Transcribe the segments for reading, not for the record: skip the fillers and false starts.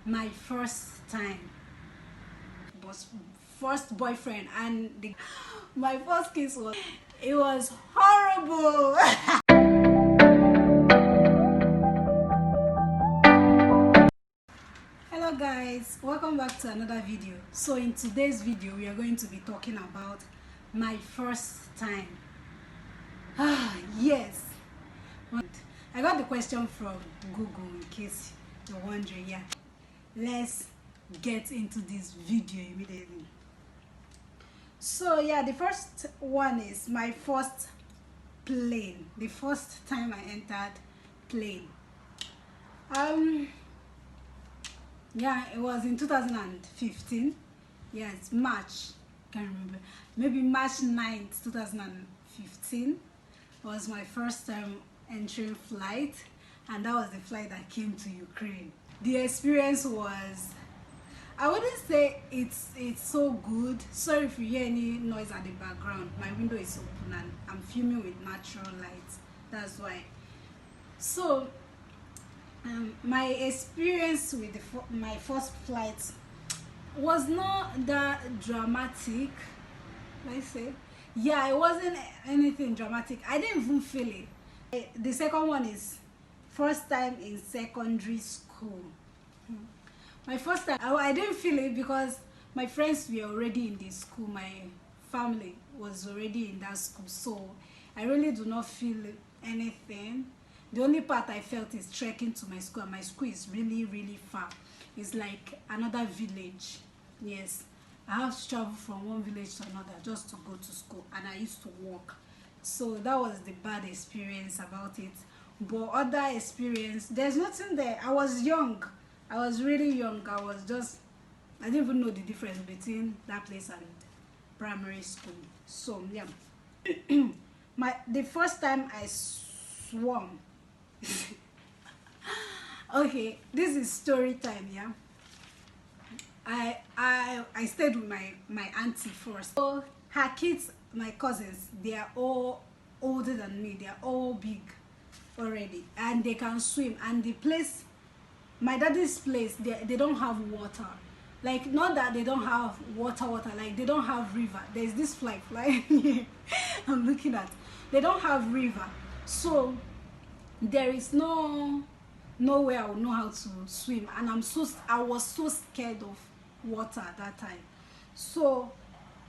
my first time was first boyfriend, and my first kiss was, it was horrible. Hello guys, welcome back to another video. So in today's video we are going to be talking about my first time. Yes, I got the question from Google in case you're wondering. Yeah, let's get into this video immediately. So yeah, the first one is my first plane, the first time I entered plane. Yeah, it was in 2015. Yes, March, can't remember, maybe March 9th 2015 was my first time entering flight, and that was the flight that came to Ukraine. The experience was, I wouldn't say it's so good. Sorry if you hear any noise at the background. My window is open and I'm filming with natural light. That's why. So my experience with my first flight was not that dramatic. Let's say, yeah, it wasn't anything dramatic. I didn't even feel it. The second one is first time in secondary school. My first time, I didn't feel it because my friends were already in the school. My family was already in that school, so I really do not feel anything. The only part I felt is trekking to my school, and my school is really far. It's like another village. Yes, I have to travel from one village to another just to go to school, and I used to walk. So that was the bad experience about it. But other experience, there's nothing there. I was young. I was really young. I didn't even know the difference between that place and primary school. So yeah, the first time I swam. Okay, this is story time. Yeah, I stayed with my auntie first. So her kids, my cousins, they are all older than me. They are all big already, and they can swim. And the place, my daddy's place, they don't have water. Like, not that they don't have water, like they don't have river. There's this fly I'm looking at. They don't have river, so there is no way I would know how to swim, and I was so scared of water at that time. So,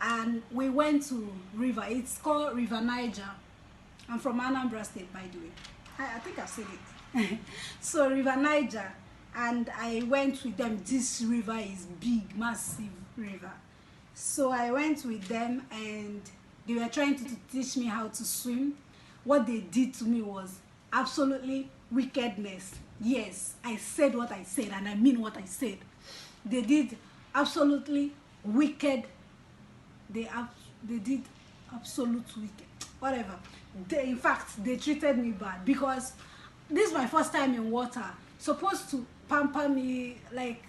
and we went to river. It's called River Niger. I'm from Anambra State, by the way. I think I said it. So River Niger, and I went with them. This river is big, massive river. So I went with them, and they were trying to teach me how to swim. What they did to me was absolutely wickedness. Yes, I said what I said, and I mean what I said. They did absolutely wicked. They did absolute wicked. Whatever. In fact, they treated me bad because this is my first time in water. Supposed to pamper me, like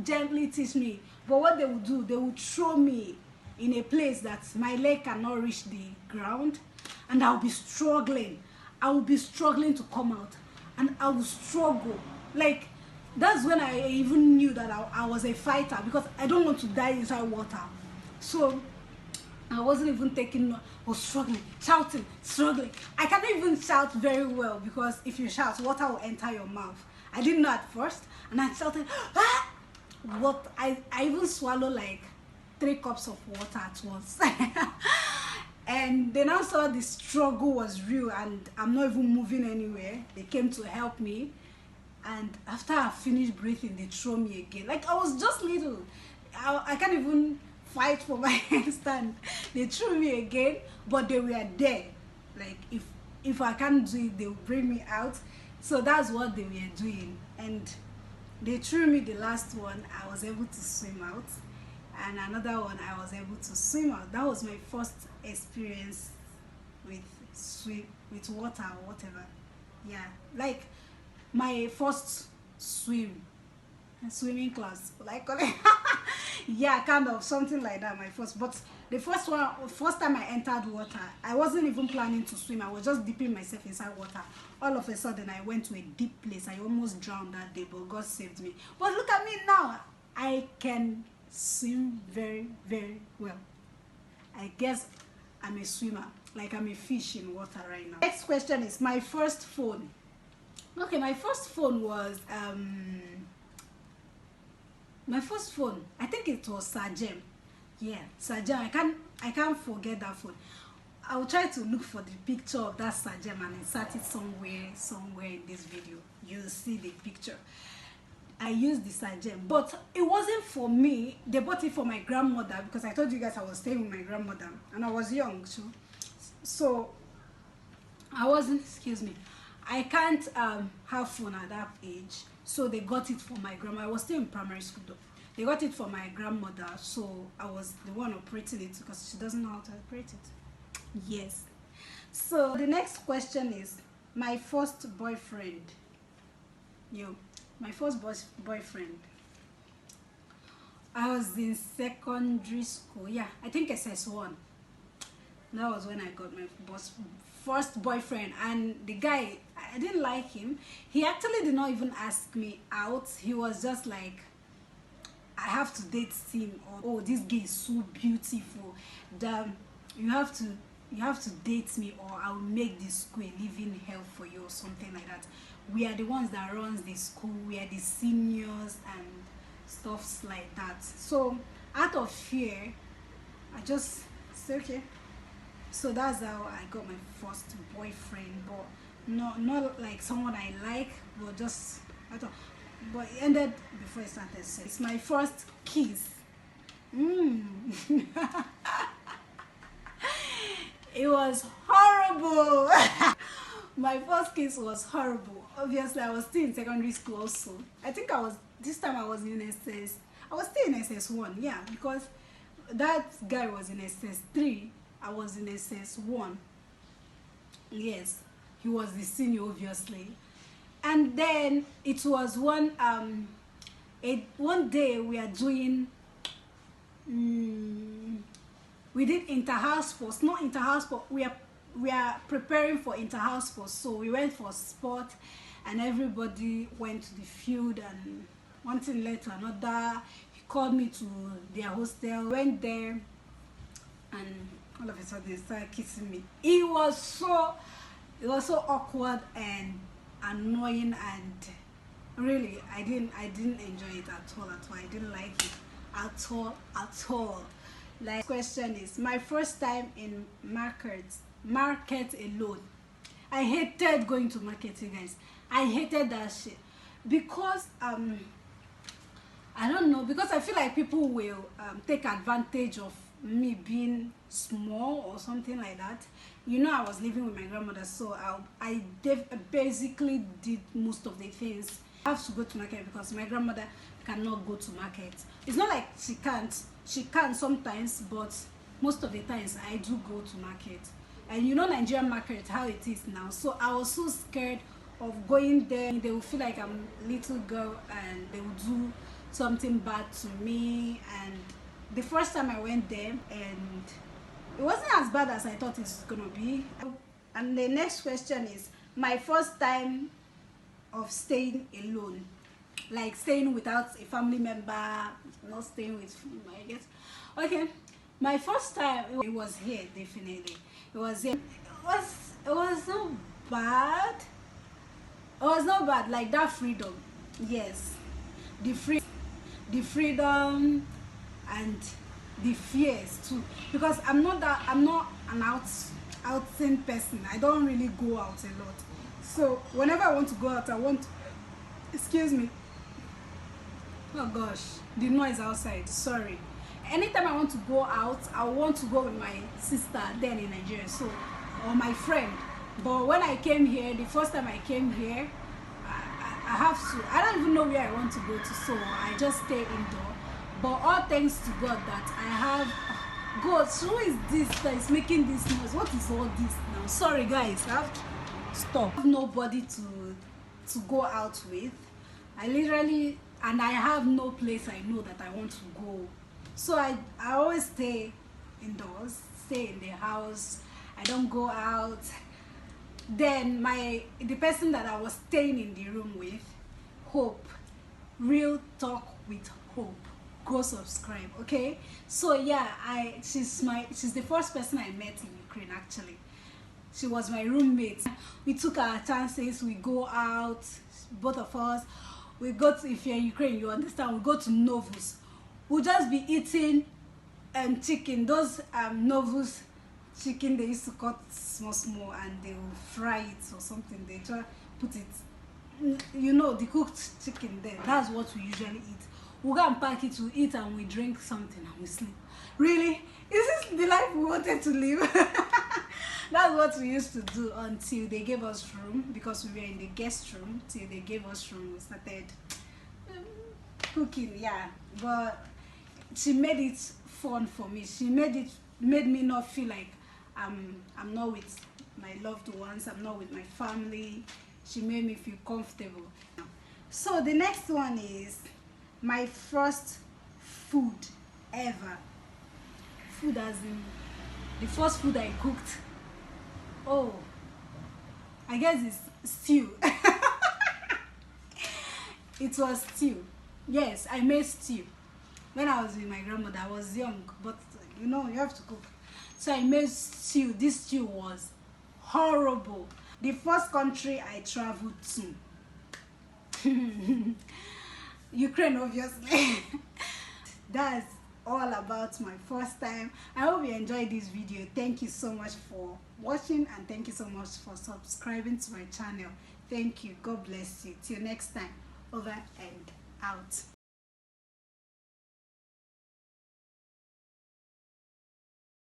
gently teach me, but what they would do, they would throw me in a place that my leg cannot reach the ground, and I'll be struggling. I will be struggling to come out, and I will struggle. Like, that's when I even knew that I was a fighter, because I don't want to die inside water. So I wasn't even taking, I was struggling, shouting, struggling. I can't even shout very well, because if you shout, water will enter your mouth. I didn't know at first, and I shouted, ah! What? I even swallowed like 3 cups of water at once. And then I saw the struggle was real, and I'm not even moving anywhere. They came to help me, and after I finished breathing, they threw me again. Like, I was just little. I can't even fight for my stand. They threw me again, but they were there. Like, if I can't do it, they will bring me out. So that's what they were doing, and they threw me the last one. I was able to swim out, and another one I was able to swim out. That was my first experience with water or whatever. Yeah, like my first swimming class, like Yeah, kind of something like that. My first, but the first time I entered water, I wasn't even planning to swim. I was just dipping myself inside water. All of a sudden, I went to a deep place. I almost drowned that day, but God saved me. But look at me now. I can swim very, very well. I guess I'm a swimmer, like I'm a fish in water right now. Next question is my first phone. Okay, my first phone was my first phone, I think it was Sajem. Yeah, Sajem. I can't forget that phone. I'll try to look for the picture of that Sajem and insert it somewhere in this video. You'll see the picture. I used the Sajem, but it wasn't for me. They bought it for my grandmother, because I told you guys I was staying with my grandmother and I was young, so I wasn't, excuse me, I can't have phone at that age. So they got it for my grandma. I was still in primary school though. They got it for my grandmother, so I was the one operating it because she doesn't know how to operate it. Yes. So the next question is my first boyfriend. My first boyfriend. I was in secondary school. Yeah, I think SS1. That was when I got my first boyfriend, and the guy, I didn't like him. He actually did not even ask me out. He was just like, I have to date him, or oh, this guy is so beautiful that you have to date me, or I'll make this school a living hell for you, or something like that. We are the ones that runs the school, we are the seniors and stuffs like that. So out of fear, I just said okay. So that's how I got my first boyfriend, but not like someone I like, but just I thought, but it ended before I started sex. It's my first kiss. It was horrible. My first kiss was horrible. Obviously, I was still in secondary school also. I think this time I was in SS. I was still in SS1, yeah, because that guy was in SS3. I was in SS1. Yes, he was the senior, obviously. And then it was one day we are doing we did inter-house sports, not inter-house sports, we are preparing for inter-house sports. So we went for sport and everybody went to the field, and one thing led to another. He called me to their hostel, went there, and all of a sudden they started kissing me. It was so awkward and annoying, and really I didn't enjoy it at all. I didn't like it at all. Like, question is my first time in market alone. I hated going to market, you guys. I hated that shit because I don't know, because I feel like people will take advantage of me being small or something like that. You know, I was living with my grandmother, so I basically did most of the things. I have to go to market because my grandmother cannot go to market. It's not like she can't. She can sometimes, but most of the times I do go to market. And you know Nigerian market, how it is now. So I was so scared of going there. They will feel like I'm a little girl and they will do something bad to me. And the first time I went there, and it wasn't as bad as I thought it was gonna be. And the next question is my first time of staying alone, like staying without a family member, not staying with, I guess. Okay, my first time, it was here, definitely. It was here. It was not bad. It was not bad, like that freedom. Yes, the freedom and the fears too, because I'm not an outing person. I don't really go out a lot. So whenever I want to go out, excuse me, oh gosh, the noise outside, sorry. Anytime I want to go out, I want to go with my sister then in Nigeria, so, or my friend. But when I came here, the first time I came here, I don't even know where I want to go to, so I just stay indoor. But all thanks to God that I have, God, who is this that is making this noise? What is all this now? Sorry guys, I have to stop. I have nobody to go out with. I have no place I know that I want to go So I always stay indoors, stay in the house. I don't go out. Then the person that I was staying in the room with, Hope, Real Talk with Hope, go subscribe, okay? So yeah, she's the first person I met in Ukraine actually. She was my roommate. We took our chances, we go out, both of us. We go to, if you're in Ukraine, you understand, we go to Novus. We'll just be eating chicken, those Novus chicken they used to cut small and they will fry it or something. They try put it, you know, the cooked chicken there. That's what we usually eat. We'll go and pack it, we eat and we drink something and we sleep. Really? Is this the life we wanted to live? That's what we used to do until they gave us room, because we were in the guest room. Till they gave us room, we started cooking. Yeah, but she made it fun for me. She made me not feel like I'm not with my loved ones, I'm not with my family. She made me feel comfortable. So the next one is my first food ever. Food as in the first food I cooked. Oh, I guess it's stew. It was stew. Yes, I made stew. When I was with my grandmother, I was young, but you know, you have to cook. So I made stew. This stew was horrible. The first country I traveled to, Ukraine, obviously. That's all about my first time. I hope you enjoyed this video. Thank you so much for watching, and thank you so much for subscribing to my channel. Thank you. God bless you. Till next time. Over and out.